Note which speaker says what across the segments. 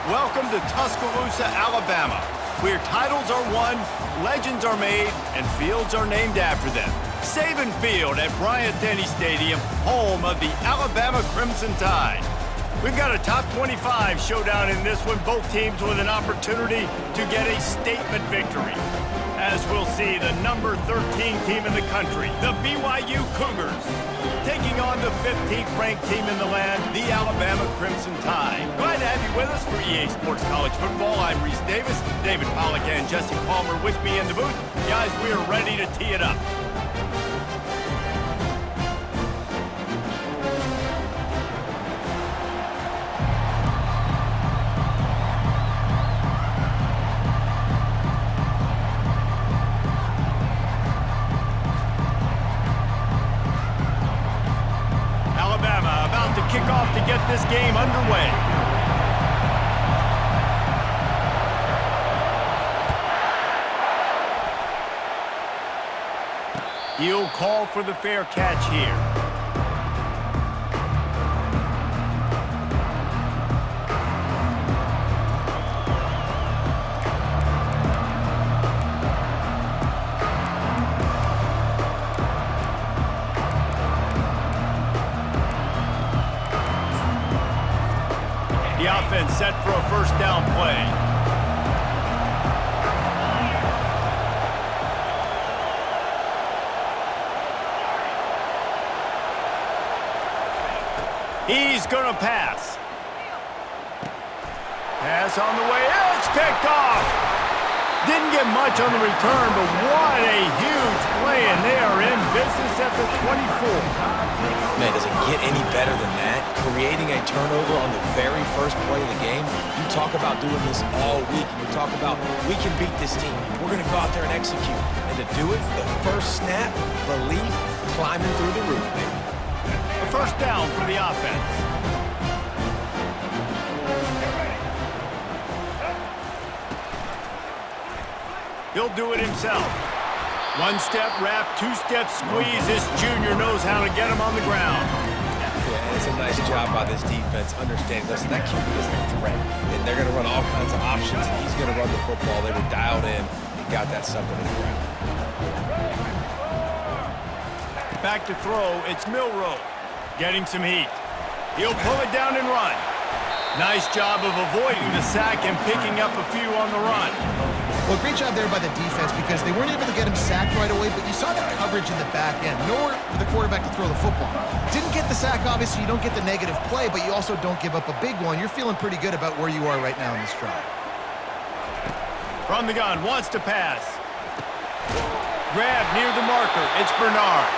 Speaker 1: Welcome to Tuscaloosa, Alabama, where titles are won, legends are made, and fields are named after them. Saban Field at Bryant-Denny Stadium, home of the Alabama Crimson Tide. We've got a top 25 showdown in this one, both teams with an opportunity to get a statement victory. As we'll see, the number 13 team in the country, the BYU Cougars, taking on the 15th ranked team in the land, the Alabama Crimson Tide. Glad to have you with us for EA Sports College Football. I'm Reese Davis, David Pollack and Jesse Palmer with me in the booth. Guys, we are ready to tee it up. Kickoff to get this game underway. He'll call for the fair catch here. The offense set for a first down play. He's going to pass. Pass on the way. It's picked off. Didn't get much on the return, but what a huge play, and they are in business at the 24.
Speaker 2: Man, does it get any better than that? Creating a turnover on the very first play of the game. You talk about doing this all week, and you talk about, we can beat this team. We're going to go out there and execute. And to do it, the first snap, belief, climbing through the roof, baby.
Speaker 1: A first down for the offense. He'll do it himself. One-step wrap, two-step squeeze. This junior knows how to get him on the ground.
Speaker 2: Yeah, it's a nice job by this defense understanding, listen, that QB is a threat, and they're going to run all kinds of options. He's going to run the football. They were dialed in and got that sucker to the ground.
Speaker 1: Back to throw, it's Milroe. Getting some heat. He'll pull it down and run. Nice job of avoiding the sack and picking up a few on the run.
Speaker 3: Well, great job there by the defense because they weren't able to get him sacked right away, but you saw the coverage in the back end. Nowhere for the quarterback to throw the football. Didn't get the sack, obviously. You don't get the negative play, but you also don't give up a big one. You're feeling pretty good about where you are right now in this drive.
Speaker 1: From the gun, wants to pass. Grab near the marker. It's Bernard.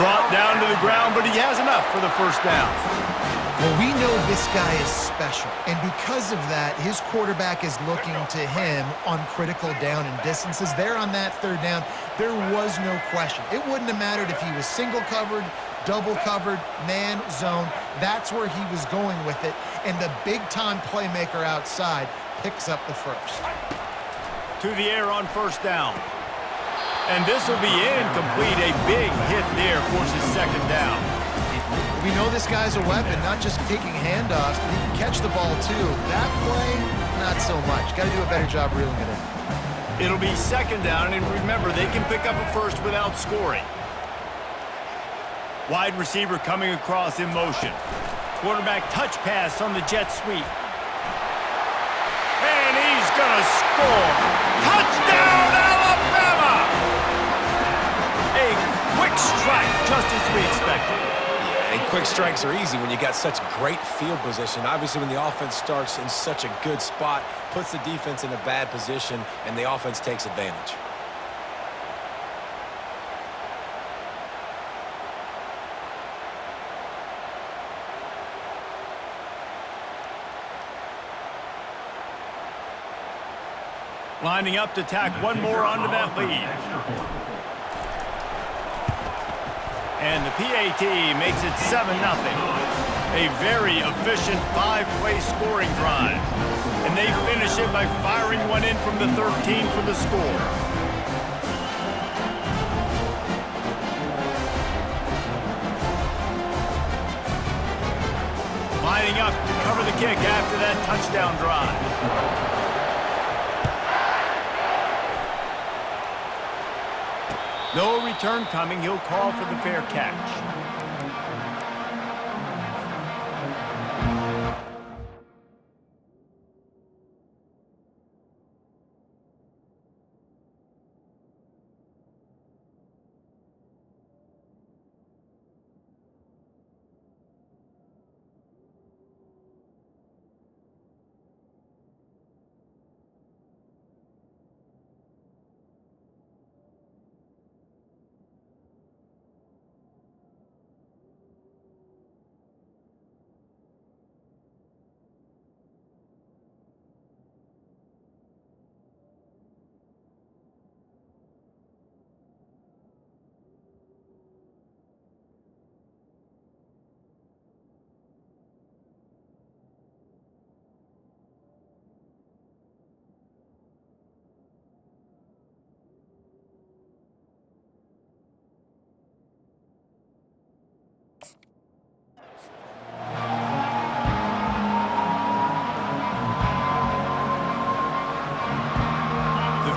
Speaker 1: Brought down to the ground, but he has enough for the first down.
Speaker 3: Well, we know this guy is special, and because of that, his quarterback is looking to him on critical down and distances. There on that third down, there was no question. It wouldn't have mattered if he was single covered, double covered, man, zone. That's where he was going with it, and the big-time playmaker outside picks up the first.
Speaker 1: To the air on first down. And this will be incomplete. A big hit there forces second down.
Speaker 3: We know this guy's a weapon, not just taking handoffs, but he can catch the ball too. That play, not so much. Got to do a better job reeling it in.
Speaker 1: It'll be second down, and remember, they can pick up a first without scoring. Wide receiver coming across in motion. Quarterback touch pass on the jet sweep. And he's going to score. Touchdown, Alabama! A quick strike, just as we expected.
Speaker 2: And quick strikes are easy when you got such great field position. Obviously, when the offense starts in such a good spot, puts the defense in a bad position, and the offense takes advantage.
Speaker 1: Lining up to tack one more onto that lead. And the PAT makes it 7-0. A very efficient 5-play scoring drive. And they finish it by firing one in from the 13 for the score. lining up to cover the kick after that touchdown drive. No return coming. He'll call for the fair catch.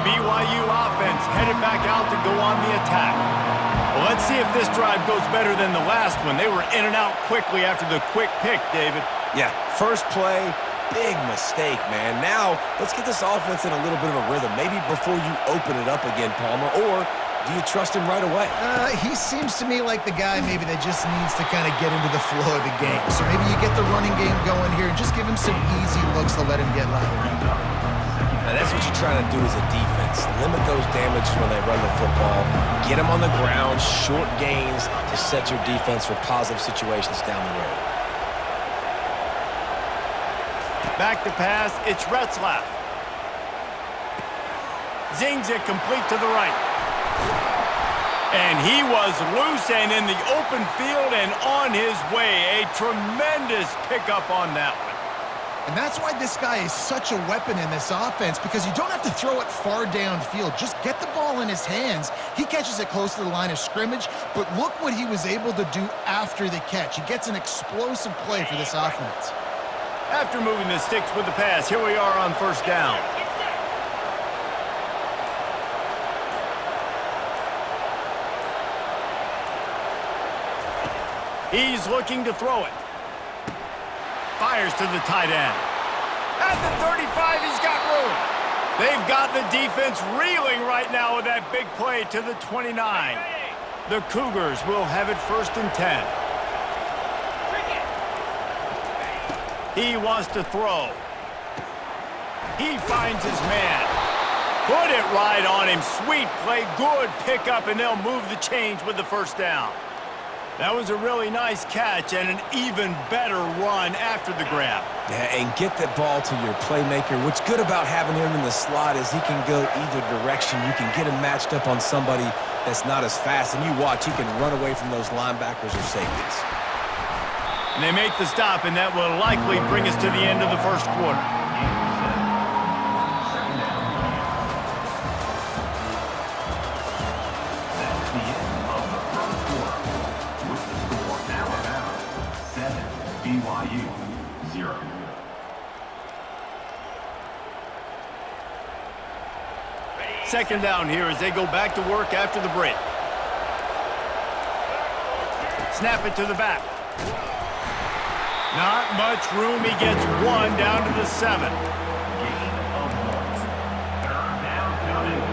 Speaker 1: BYU offense headed back out to go on the attack. Well, let's see if this drive goes better than the last one. They were in and out quickly after the quick pick, David.
Speaker 2: Yeah, first play, big mistake, man. Now, let's get this offense in a little bit of a rhythm. Maybe before you open it up again, Palmer, or do you trust him right away?
Speaker 3: He seems to me like the guy maybe that just needs to kind of get into the flow of the game. So maybe you get the running game going here and just give him some easy looks to let him get lathered up.
Speaker 2: Now, that's what you're trying to do as a defense. Limit those damages when they run the football. Get them on the ground, short gains to set your defense for positive situations down the road.
Speaker 1: Back to pass, it's Retzlaff. Zings it complete to the right. And he was loose and in the open field and on his way. A tremendous pickup on that one.
Speaker 3: And that's why this guy is such a weapon in this offense, because you don't have to throw it far downfield. Just get the ball in his hands. He catches it close to the line of scrimmage, but look what he was able to do after the catch. He gets an explosive play for this offense.
Speaker 1: After moving the sticks with the pass, here we are on first down. He's looking to throw it. Fires to the tight end. At the 35, he's got room. They've got the defense reeling right now with that big play to the 29. The Cougars will have it 1st and 10. He wants to throw. He finds his man. Put it right on him. Sweet play, good pickup, and they'll move the chains with the first down. That was a really nice catch and an even better run after the grab.
Speaker 2: Yeah, and get that ball to your playmaker. What's good about having him in the slot is he can go either direction. You can get him matched up on somebody that's not as fast, and you watch, he can run away from those linebackers or safeties.
Speaker 1: And they make the stop, and that will likely bring us to the end of the first quarter.
Speaker 4: BYU 0.
Speaker 1: Second down here as they go back to work after the break. Snap it to the back. Not much room. He gets one down to the 7.
Speaker 4: Gain of 1. Third down coming.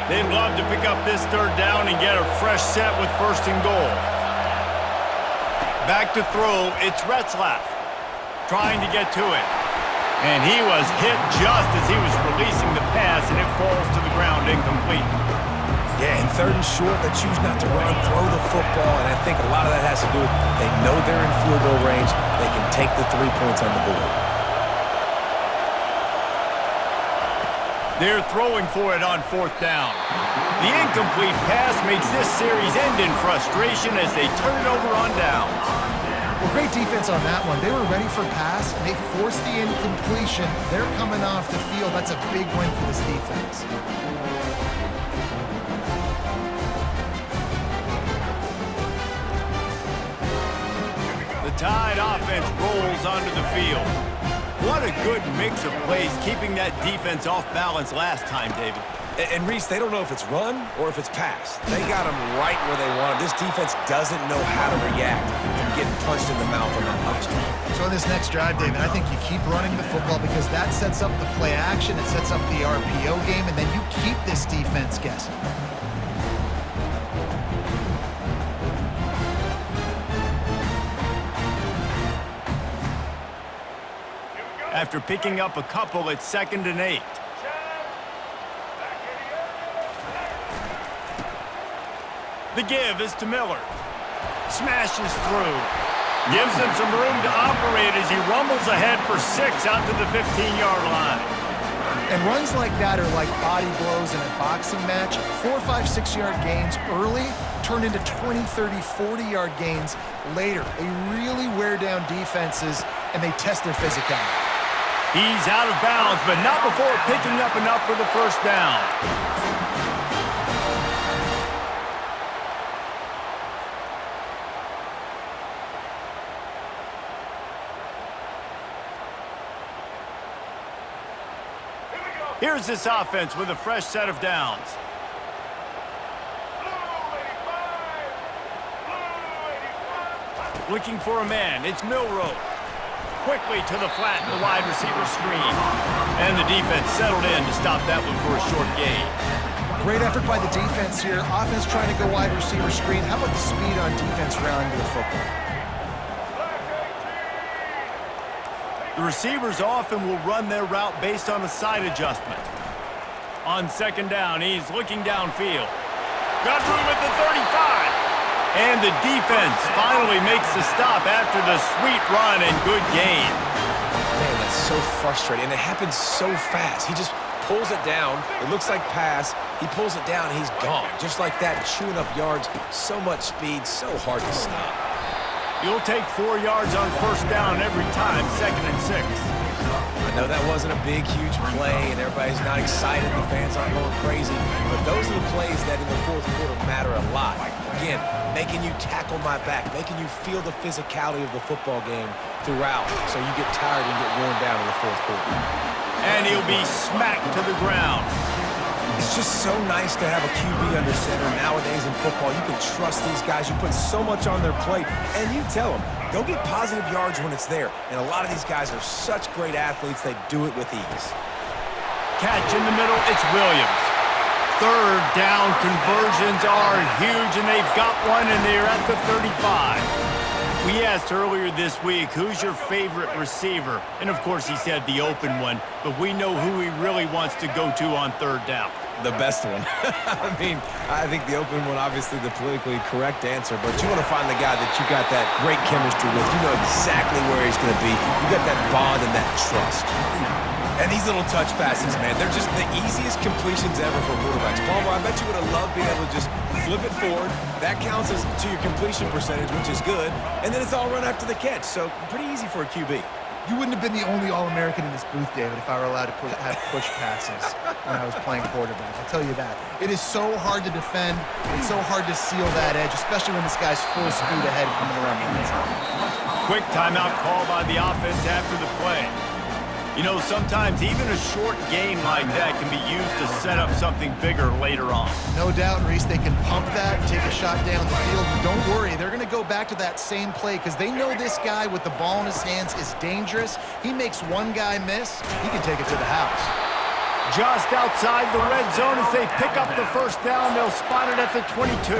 Speaker 1: They'd love to pick up this third down and get a fresh set with 1st and goal. Back to throw, it's Retzlaff trying to get to it. And he was hit just as he was releasing the pass, and it falls to the ground incomplete.
Speaker 2: Yeah, and 3rd and short, they choose not to run, throw the football, and I think a lot of that has to do with they know they're in field goal range. They can take the 3 points on the board.
Speaker 1: They're throwing for it on 4th down. The incomplete pass makes this series end in frustration as they turn it over on downs.
Speaker 3: Well, great defense on that one. They were ready for pass. They forced the incompletion. They're coming off the field. That's a big win for this defense.
Speaker 1: Tide offense rolls onto the field. What a good mix of plays keeping that defense off balance last time, David.
Speaker 2: And Reese, they don't know if it's run or if it's pass. They got them right where they want them. This defense doesn't know how to react from getting punched in the mouth on that last drive.
Speaker 3: So in this next drive, David, I think you keep running the football because that sets up the play action, it sets up the RPO game, and then you keep this defense guessing.
Speaker 1: After picking up a couple, it's 2nd and 8. The give is to Miller. Smashes through. Gives him some room to operate as he rumbles ahead for 6 out to the 15-yard line.
Speaker 3: And runs like that are like body blows in a boxing match. 4, 5, 6-yard gains early turn into 20, 30, 40-yard gains later. They really wear down defenses, and they test their physicality.
Speaker 1: He's out of bounds, but not before picking up enough for the first down. Here's this offense with a fresh set of downs. Looking for a man, it's Milroe. Quickly to the flat in the wide receiver screen. And the defense settled in to stop that one for a short gain.
Speaker 3: Great effort by the defense here. Offense trying to go wide receiver screen. How about the speed on defense rallying to the football?
Speaker 1: The receivers often will run their route based on a side adjustment. On 2nd down, he's looking downfield. Got room at the 35. And the defense finally makes the stop after the sweet run and good gain.
Speaker 2: Man, that's so frustrating, and it happens so fast. He just pulls it down. It looks like pass. He pulls it down, and he's gone. Just like that, chewing up yards. So much speed, so hard to stop.
Speaker 1: You'll take 4 yards on first down every time, 2nd and 6.
Speaker 2: I know that wasn't a big, huge play, and everybody's not excited. The fans aren't going crazy. But those are the plays that in the 4th quarter matter a lot. Again, making you tackle my back, making you feel the physicality of the football game throughout so you get tired and get worn down in the 4th quarter.
Speaker 1: And he'll be smacked to the ground.
Speaker 2: It's just so nice to have a QB under center. Nowadays in football, you can trust these guys. You put so much on their plate, and you tell them, go get positive yards when it's there. And a lot of these guys are such great athletes, they do it with ease.
Speaker 1: Catch in the middle, it's Williams. 3rd down conversions are huge, and they've got one, and they're at the 35. We asked earlier this week, who's your favorite receiver? And of course, he said the open one, but we know who he really wants to go to on 3rd down.
Speaker 2: The best one. I mean, I think the open one, obviously the politically correct answer, but you want to find the guy that you got that great chemistry with. You know exactly where he's going to be. You got that bond and that trust. And these little touch passes, man, they're just the easiest completions ever for quarterbacks. Palmer, I bet you would have loved being able to just flip it forward. That counts as to your completion percentage, which is good. And then it's all run after the catch, so pretty easy for a QB.
Speaker 3: You wouldn't have been the only All-American in this booth, David, if I were allowed to have push passes when I was playing quarterback. I'll tell you that. It is so hard to defend. It's so hard to seal that edge, especially when this guy's full speed ahead coming around the inside.
Speaker 1: Quick timeout call by the offense after the play. You know, sometimes even a short game like that can be used to set up something bigger later on.
Speaker 3: No doubt, Reese, they can pump that, take a shot down the field. And don't worry, they're going to go back to that same play because they know this guy with the ball in his hands is dangerous. He makes one guy miss, he can take it to the house.
Speaker 1: Just outside the red zone as they pick up the first down, they'll spot it at the 22.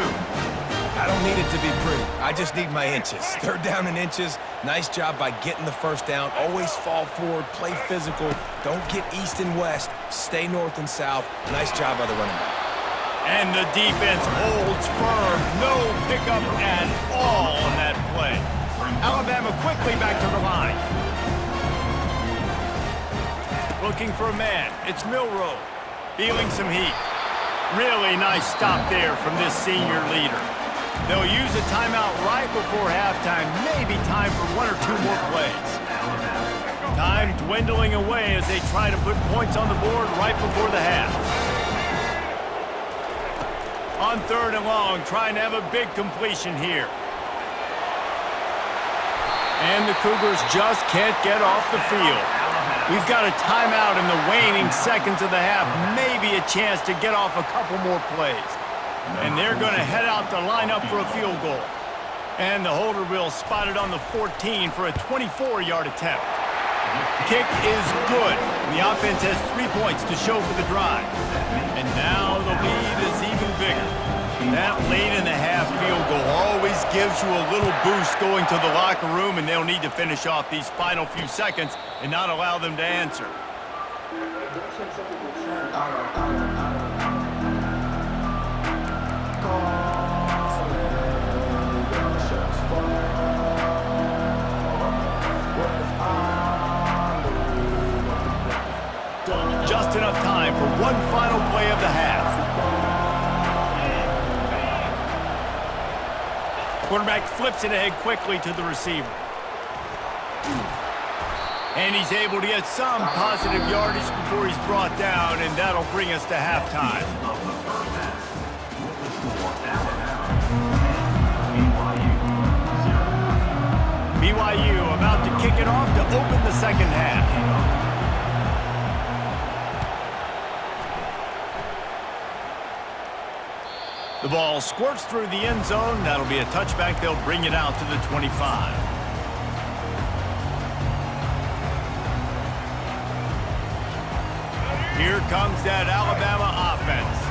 Speaker 2: I don't need it to be pretty. I just need my inches. 3rd down in inches. Nice job by getting the first down. Always fall forward, play physical. Don't get east and west. Stay north and south. Nice job by the running back.
Speaker 1: And the defense holds firm. No pickup at all on that play. Alabama quickly back to the line. Looking for a man. It's Milroe. Feeling some heat. Really nice stop there from this senior leader. They'll use a timeout right before halftime, maybe time for 1 or 2 more plays. Time dwindling away as they try to put points on the board right before the half. On 3rd and long, trying to have a big completion here. the Cougars just can't get off the field. We've got a timeout in the waning seconds of the half, maybe a chance to get off a couple more plays. And they're going to head out to line up for a field goal. And the holder will spot it on the 14 for a 24-yard attempt. Kick is good. The offense has 3 points to show for the drive. And now the lead is even bigger. That late in the half field goal always gives you a little boost going to the locker room, and they'll need to finish off these final few seconds and not allow them to answer. Just enough time for one final play of the half. Quarterback flips it ahead quickly to the receiver. And he's able to get some positive yardage before he's brought down, and that'll bring us to halftime. BYU about to kick it off to open the second half. The ball squirts through the end zone. That'll be a touchback. They'll bring it out to the 25. Here comes that Alabama offense.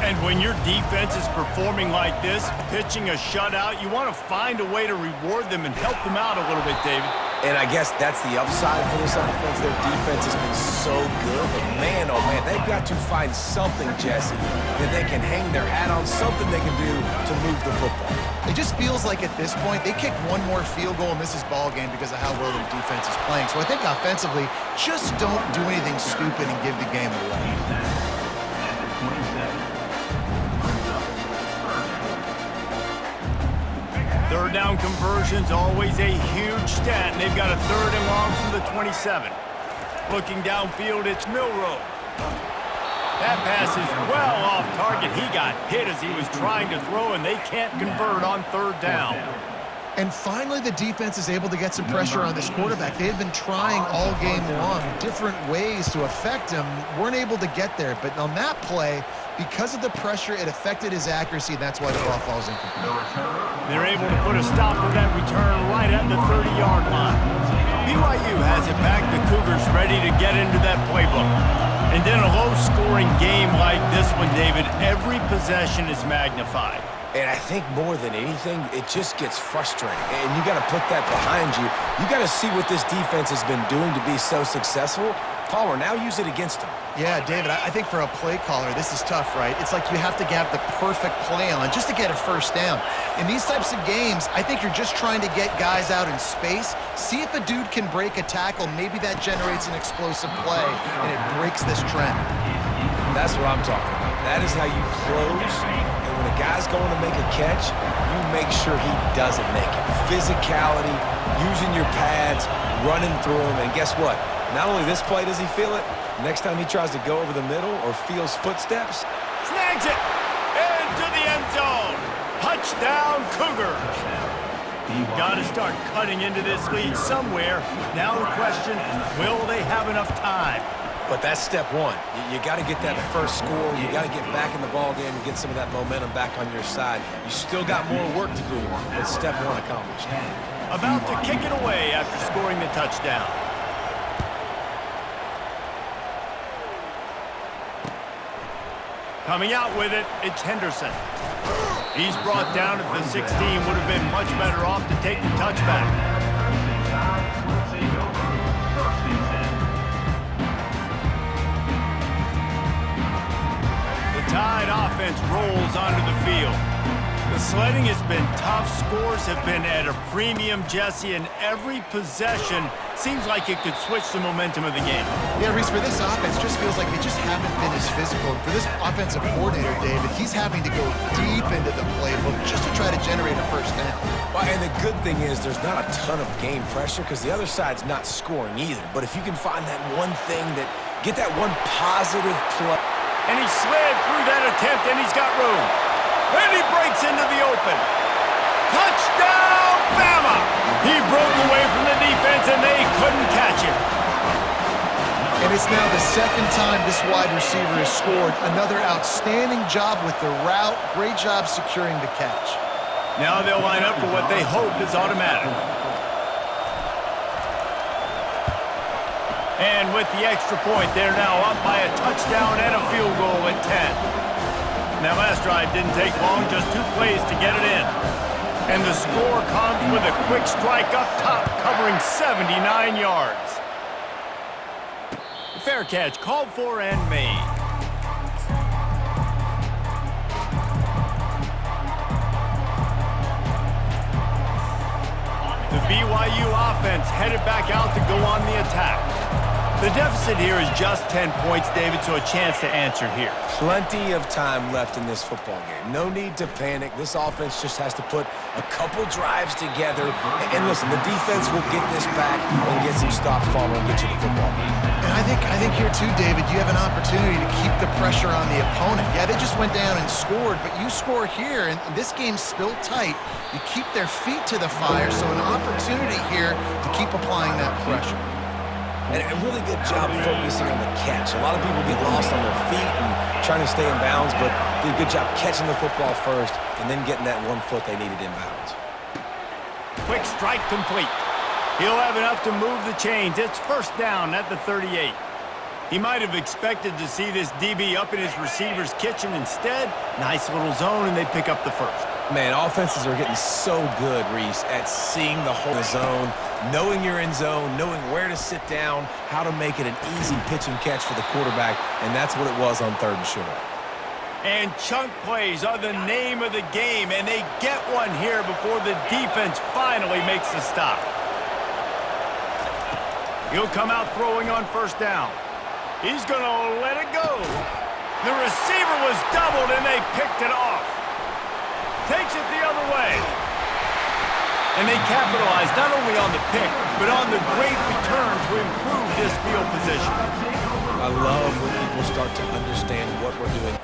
Speaker 1: And when your defense is performing like this, pitching a shutout, you want to find a way to reward them and help them out a little bit, David.
Speaker 2: And I guess that's the upside for this offense. Their defense has been so good. But man, oh man, they've got to find something, Jesse, that they can hang their hat on, something they can do to move the football.
Speaker 3: It just feels like at this point, they kick one more field goal and this is ball game because of how well their defense is playing. So I think offensively, just don't do anything stupid and give the game away.
Speaker 1: Third down conversion's always a huge stat, and they've got a third and long from the 27. Looking downfield, it's Milroe. That pass is well off target. He got hit as he was trying to throw, and they can't convert on third down.
Speaker 3: And finally, the defense is able to get some pressure on this quarterback. They had been trying all game long, different ways to affect him, weren't able to get there. But on that play, because of the pressure, it affected his accuracy, and that's why the ball falls incomplete.
Speaker 1: They're able to put a stop to that return right at the 30-yard line. BYU has it back. The Cougars ready to get into that playbook. And then a low-scoring game like this one, David, every possession is magnified.
Speaker 2: And I think more than anything, it just gets frustrating. And you got to put that behind you. You got to see what this defense has been doing to be so successful. Palmer, now use it against them.
Speaker 3: Yeah, David, I think for a play caller, this is tough, right? It's like you have to have the perfect play on just to get a first down. In these types of games, I think you're just trying to get guys out in space, see if a dude can break a tackle. Maybe that generates an explosive play, and it breaks this trend.
Speaker 2: That's what I'm talking about. That is how you close. And when a guy's going to make a catch, you make sure he doesn't make it. Physicality, using your pads, running through him, and guess what? Not only this play does he feel it, next time he tries to go over the middle or feels footsteps.
Speaker 1: Snags it! Into the end zone! Touchdown, Cougars! Got to start cutting into this lead somewhere. Now the question, will they have enough time?
Speaker 2: But that's step one. You got to get that first score. You got to get back in the ball game and get some of that momentum back on your side. You still got more work to do, but step one accomplished.
Speaker 1: About to kick it away after scoring the touchdown. Coming out with it, it's Henderson. He's brought down at the 16. Would have been much better off to take the touchback. The Tide offense rolls onto the field. The sledding has been tough. Scores have been at a premium, Jesse, and every possession seems like it could switch the momentum of the game.
Speaker 3: Yeah, Reese, for this offense, just feels like they just haven't been as physical. For this offensive coordinator, David, he's having to go deep into the playbook just to try to generate a first down.
Speaker 2: Well, and the good thing is there's not a ton of game pressure because the other side's not scoring either. But if you can find that one thing that, get that one positive play.
Speaker 1: And he slid through that attempt, and he's got room. And he breaks into the open. Touchdown, Bama! He broke away from the
Speaker 3: It's now the second time this wide receiver has scored. Another outstanding job with the route. Great job securing the catch.
Speaker 1: Now they'll line up for what they hope is automatic. And with the extra point, they're now up by a touchdown and a field goal at 10. Now, last drive didn't take long, just 2 plays to get it in. And the score comes with a quick strike up top, covering 79 yards. Fair catch, called for and made. The BYU offense headed back out to go on the attack. The deficit here is just 10 points, David, so a chance to answer here.
Speaker 2: Plenty of time left in this football game. No need to panic. This offense just has to put a couple drives together. And listen, the defense will get this back and get some stops following and get you the football game.
Speaker 3: And I think here too, David, you have an opportunity to keep the pressure on the opponent. Yeah, they just went down and scored, but you score here, and this game's still tight. You keep their feet to the fire, so an opportunity here to keep applying that pressure.
Speaker 2: And a really good job focusing on the catch. A lot of people get lost on their feet and trying to stay in bounds, but did a good job catching the football first and then getting that 1 foot they needed in bounds.
Speaker 1: Quick strike complete. He'll have enough to move the chains. It's first down at the 38. He might have expected to see this DB up in his receiver's kitchen. Instead, nice little zone, and they pick up the first.
Speaker 2: Man, offenses are getting so good, Reese, at seeing the whole zone, knowing you're in zone, knowing where to sit down, how to make it an easy pitch and catch for the quarterback, and that's what it was on 3rd and short.
Speaker 1: And chunk plays are the name of the game, and they get one here before the defense finally makes the stop. He'll come out throwing on first down. He's going to let it go. The receiver was doubled, and they picked it off. Takes it the other way. And they capitalize not only on the pick, but on the great return to improve this field position.
Speaker 2: I love when people start to understand what we're doing.